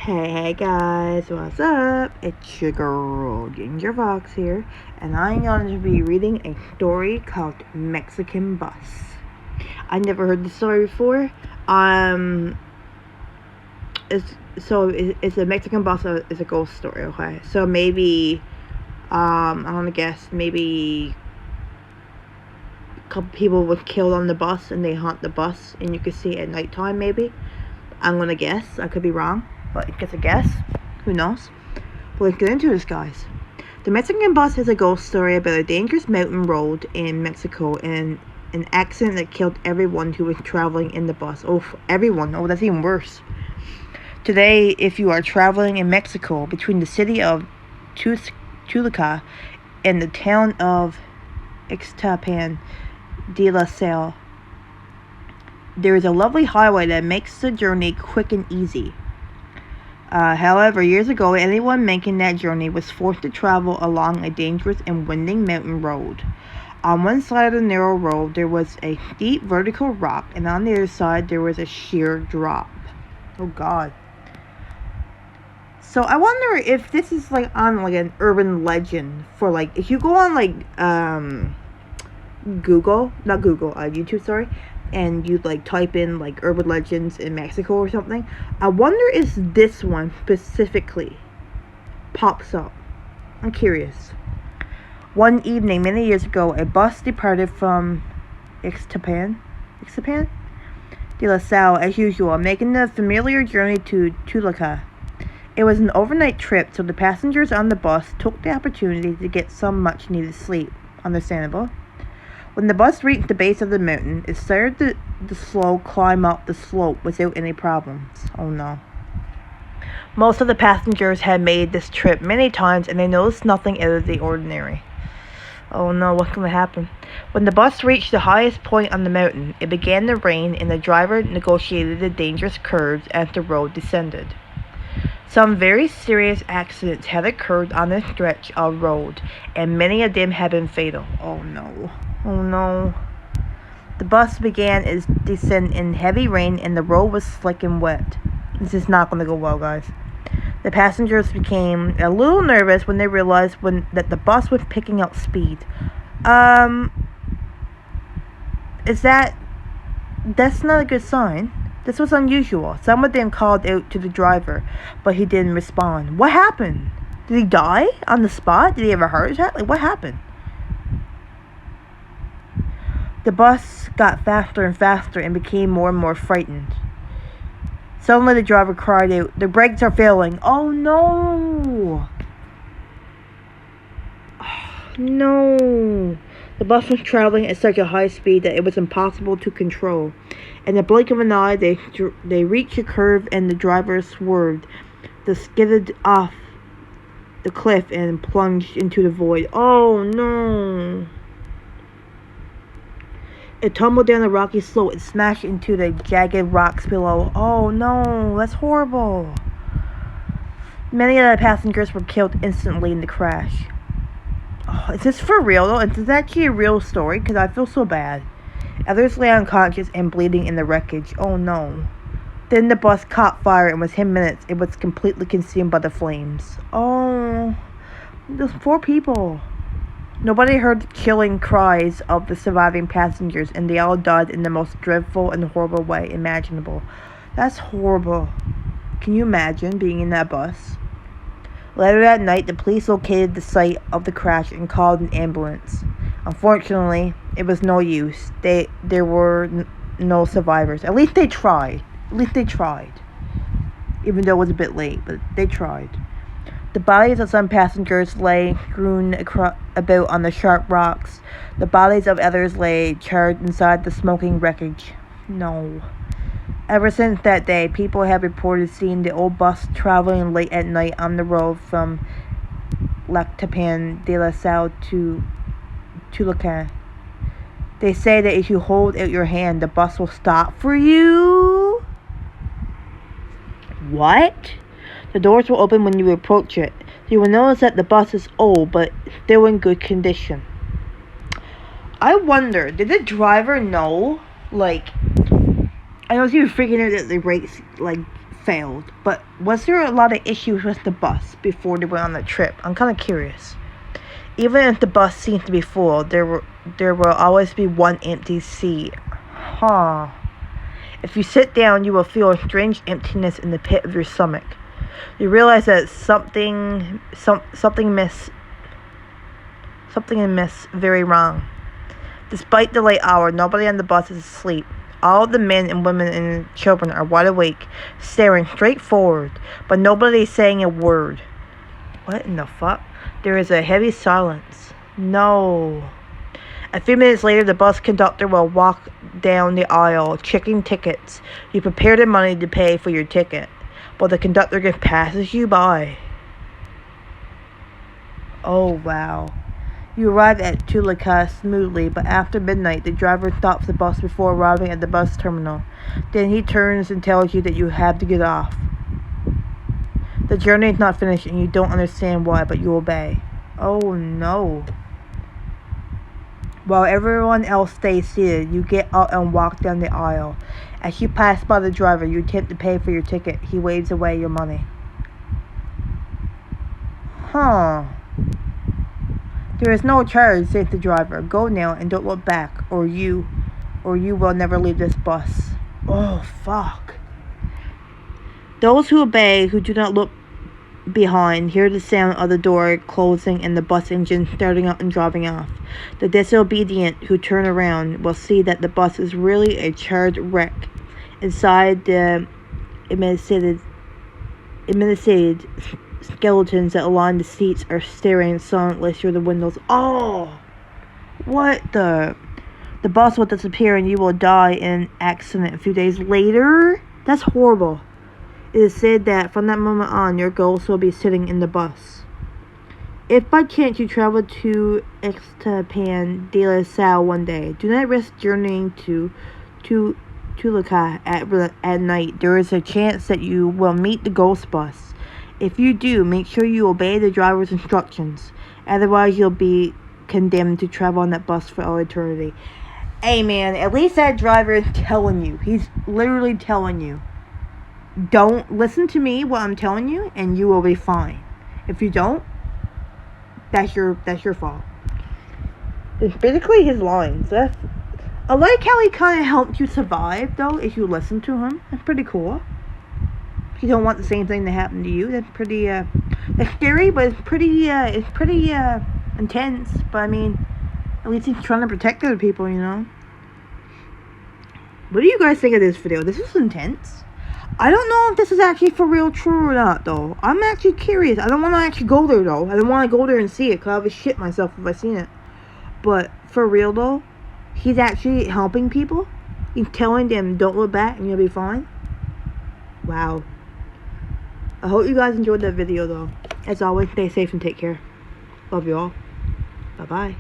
Hey guys, what's up? It's your girl Ginger Fox here, and I'm going to be reading a story called Mexican Bus. I never heard this story before. It's a Mexican bus. It's a ghost story. Okay, so maybe I'm gonna guess maybe a couple people were killed on the bus, and they haunt the bus, and you can see it at nighttime. Maybe I'm gonna guess. I could be wrong. But it's a guess. Who knows? But let's get into this, guys. The Mexican Bus is a ghost story about a dangerous mountain road in Mexico and an accident that killed everyone who was traveling in the bus. Oh, everyone. Oh, that's even worse. Today, if you are traveling in Mexico between the city of Toluca and the town of Ixtapan de la Sal, there is a lovely highway that makes the journey quick and easy. However, years ago, anyone making that journey was forced to travel along a dangerous and winding mountain road. On one side of the narrow road, there was a steep vertical rock, and on the other side, there was a sheer drop. Oh, God. So, I wonder if this is, on, an urban legend for, if you go on, YouTube, sorry, and you type in urban legends in Mexico or something, I wonder if this one specifically pops up. I'm curious. One evening many years ago, a bus departed from Ixtapan de la Sal as usual, making the familiar journey to Toluca. It was an overnight trip, so the passengers on the bus took the opportunity to get some much needed sleep. Understandable. When the bus reached the base of the mountain, it started to slow climb up the slope without any problems. Oh no. Most of the passengers had made this trip many times, and they noticed nothing out of the ordinary. Oh no, what's going to happen? When the bus reached the highest point on the mountain, it began to rain, and the driver negotiated the dangerous curves as the road descended. Some very serious accidents had occurred on this stretch of road, and many of them had been fatal. Oh no. Oh no. The bus began its descent in heavy rain, and the road was slick and wet. This is not going to go well, guys. The passengers became a little nervous when they realized that the bus was picking up speed. That's not a good sign. This was unusual. Some of them called out to the driver, but he didn't respond. What happened? Did he die on the spot? Did he have a heart attack? What happened? The bus got faster and faster and became more and more frightened. Suddenly the driver cried out, "The brakes are failing." Oh no! Oh, no! The bus was traveling at such a high speed that it was impossible to control. In the blink of an eye, they reached a curve, and the driver swerved. They skidded off the cliff and plunged into the void. Oh no! It tumbled down the rocky slope and smashed into the jagged rocks below. Oh no, that's horrible. Many of the passengers were killed instantly in the crash. Oh, is this for real though? Is this actually a real story? Because I feel so bad. Others lay unconscious and bleeding in the wreckage. Oh no. Then the bus caught fire, and within minutes it was completely consumed by the flames. Oh, those poor people. Nobody heard the chilling cries of the surviving passengers, and they all died in the most dreadful and horrible way imaginable. That's horrible. Can you imagine being in that bus? Later that night, the police located the site of the crash and called an ambulance. Unfortunately, it was no use. There were no survivors. At least they tried. Even though it was a bit late, but they tried. The bodies of some passengers lay strewn about on the sharp rocks. The bodies of others lay charred inside the smoking wreckage. No. Ever since that day, people have reported seeing the old bus traveling late at night on the road from Ixtapan de la Sal to Toluca. They say that if you hold out your hand, the bus will stop for you. What? The doors will open when you approach it. You will notice that the bus is old, but still in good condition. I wonder, did the driver know, I know he was freaking out that the brakes, failed, but was there a lot of issues with the bus before they went on the trip? I'm kind of curious. Even if the bus seemed to be full, there will always be one empty seat. Huh. If you sit down, you will feel a strange emptiness in the pit of your stomach. You realize that something amiss, very wrong. Despite the late hour, nobody on the bus is asleep. All the men and women and children are wide awake, staring straight forward, but nobody is saying a word. What in the fuck? There is a heavy silence. No. A few minutes later, the bus conductor will walk down the aisle, checking tickets. You prepare the money to pay for your ticket, but the conductor just passes you by. Oh, wow. You arrive at Tulaka smoothly, but after midnight, the driver stops the bus before arriving at the bus terminal. Then he turns and tells you that you have to get off. The journey is not finished and you don't understand why, but you obey. Oh no. While everyone else stays seated, you get out and walk down the aisle. As you pass by the driver, you attempt to pay for your ticket. He waves away your money. Huh. There is no charge, says the driver. Go now and don't look back, or you will never leave this bus. Oh, fuck. Those who obey, who do not look behind, hear the sound of the door closing and the bus engine starting up and driving off. The disobedient who turn around will see that the bus is really a charred wreck. Inside, the emaciated skeletons that line the seats are staring silently through the windows. Oh! What the? The bus will disappear and you will die in an accident a few days later? That's horrible. It is said that from that moment on, your ghost will be sitting in the bus. If by chance you travel to Ixtapan de la Salle one day, do not risk journeying to Tulaka at night. There is a chance that you will meet the ghost bus. If you do, make sure you obey the driver's instructions. Otherwise, you'll be condemned to travel on that bus for all eternity. Hey man, at least that driver is telling you. He's literally telling you. Don't listen to me what I'm telling you, and you will be fine. If you don't, that's your fault. It's basically his lines. I like how he kind of helped you survive, though, if you listen to him. That's pretty cool. If you don't want the same thing to happen to you, that's pretty, it's scary, but it's pretty intense. But, I mean, at least he's trying to protect other people, you know? What do you guys think of this video? This is intense. I don't know if this is actually for real true or not, though. I'm actually curious. I don't want to actually go there, though. I don't want to go there and see it, because I would shit myself if I seen it. But, for real, though, he's actually helping people. He's telling them, don't look back and you'll be fine. Wow. I hope you guys enjoyed that video, though. As always, stay safe and take care. Love you all. Bye-bye.